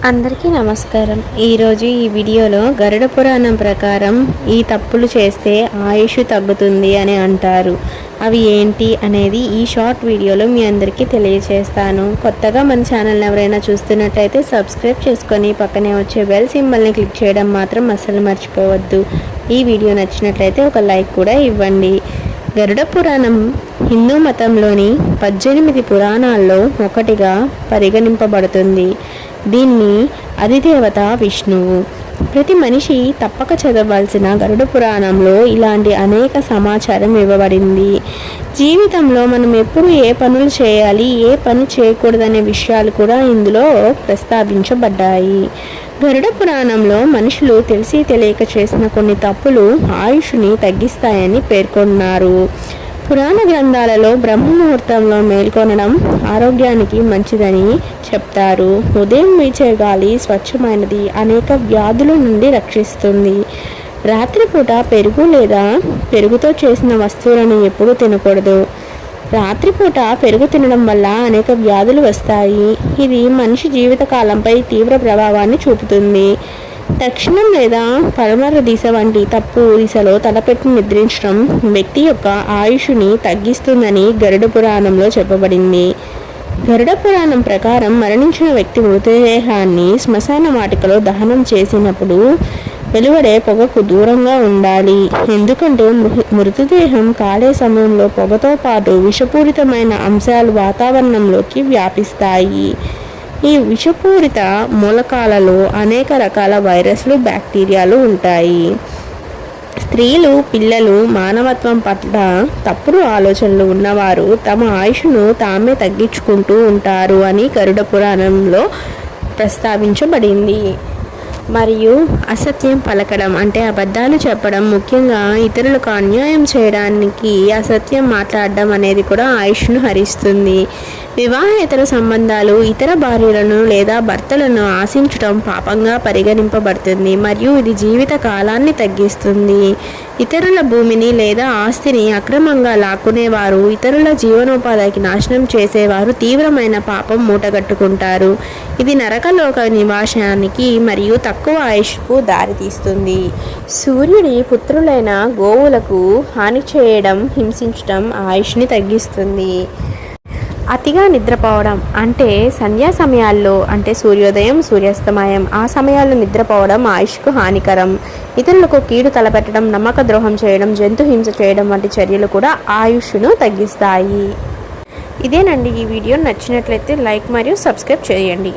అందరికీ నమస్కారం. ఈరోజు ఈ వీడియోలో గరుడ పురాణం ప్రకారం ఈ తప్పులు చేస్తే ఆయుష్ తగ్గుతుంది అని అంటారు. అవి ఏంటి అనేది ఈ షార్ట్ వీడియోలో మీ అందరికీ తెలియజేస్తాను. కొత్తగా మన ఛానల్ని ఎవరైనా చూస్తున్నట్లయితే సబ్స్క్రైబ్ చేసుకొని పక్కనే వచ్చే బెల్ సింబల్ని క్లిక్ చేయడం మాత్రం అస్సలు మర్చిపోవద్దు. ఈ వీడియో నచ్చినట్లయితే ఒక లైక్ కూడా ఇవ్వండి. గరుడ పురాణం హిందూ మతంలోని 18 పురాణాల్లో ఒకటిగా పరిగణింపబడుతుంది. దీన్ని అధిదేవత విష్ణువు. ప్రతి మనిషి తప్పక చదవాల్సిన గరుడ పురాణంలో ఇలాంటి అనేక సమాచారం ఇవ్వబడింది. జీవితంలో మనం ఎప్పుడు ఏ పనులు చేయాలి, ఏ పని చేయకూడదనే విషయాలు కూడా ఇందులో ప్రస్తావించబడ్డాయి. గరుడ పురాణంలో మనుషులు తెలిసి తెలియక చేసిన కొన్ని తప్పులు ఆయుష్ని తగ్గిస్తాయని పేర్కొన్నారు. పురాణ గ్రంథాలలో బ్రహ్మముహూర్తంలో మేల్కొనడం ఆరోగ్యానికి మంచిదని చెప్తారు. ఉదయం వీచే గాలి స్వచ్ఛమైనది, అనేక వ్యాధుల నుండి రక్షిస్తుంది. రాత్రిపూట పెరుగు లేదా పెరుగుతో చేసిన వస్తువులను ఎప్పుడూ తినకూడదు. రాత్రిపూట పెరుగు తినడం వల్ల అనేక వ్యాధులు వస్తాయి. ఇది మనిషి జీవితకాలంపై తీవ్ర ప్రభావాన్ని చూపుతుంది. దక్షిణం లేదా పడమర దిశ వంటి తప్పు దిశలో తలపెట్టి నిద్రించడం వ్యక్తి యొక్క ఆయుష్ని తగ్గిస్తుందని గరుడ పురాణంలో చెప్పబడింది. గరుడ పురాణం ప్రకారం మరణించిన వ్యక్తి మృతదేహాన్ని శ్మశాన వాటికలో దహనం చేసినప్పుడు వెలువడే పొగకు దూరంగా ఉండాలి. ఎందుకంటే మృతదేహం కాలే సమయంలో పొగతో పాటు విషపూరితమైన అంశాలు వాతావరణంలోకి వ్యాపిస్తాయి. ఈ విషపూరిత మూలకాలలో అనేక రకాల వైరస్లు, బ్యాక్టీరియాలు ఉంటాయి. స్త్రీలు, పిల్లలు, మానవత్వం పట్ల తప్పుడు ఆలోచనలు ఉన్నవారు తమ ఆయుష్ను తామే తగ్గించుకుంటూ ఉంటారు అని గరుడ పురాణంలో ప్రస్తావించబడింది. మరియు అసత్యం పలకడం అంటే అబద్ధాలు చెప్పడం, ముఖ్యంగా ఇతరులకు అన్యాయం చేయడానికి అసత్యం మాట్లాడడం అనేది కూడా ఆయుష్ను హరిస్తుంది. వివాహేతర సంబంధాలు, ఇతర భార్యలను లేదా భర్తలను ఆశించడం పాపంగా పరిగణింపబడుతుంది మరియు ఇది జీవిత కాలాన్ని తగ్గిస్తుంది. ఇతరుల భూమిని లేదా ఆస్తిని అక్రమంగా లాక్కునేవారు, ఇతరుల జీవనోపాధికి నాశనం చేసేవారు తీవ్రమైన పాపం మూటగట్టుకుంటారు. ఇది నరకలోక నివాసానికి మరియు తక్కువ ఆయుష్కు దారితీస్తుంది. సూర్యుడి పుత్రులైన గోవులకు హాని చేయడం, హింసించడం ఆయుష్ని తగ్గిస్తుంది. అతిగా నిద్రపోవడం అంటే సంధ్యా సమయాల్లో అంటే సూర్యోదయం, సూర్యాస్తమయం ఆ సమయాల్లో నిద్రపోవడం ఆయుష్కు హానికరం. ఇతరులకు కీడు తలపెట్టడం, నమ్మక ద్రోహం చేయడం, జంతు హింస చేయడం వంటి చర్యలు కూడా ఆయుష్ను తగ్గిస్తాయి. ఇదేనండి ఈ వీడియో. నచ్చినట్లయితే లైక్ మరియు సబ్స్క్రైబ్ చేయండి.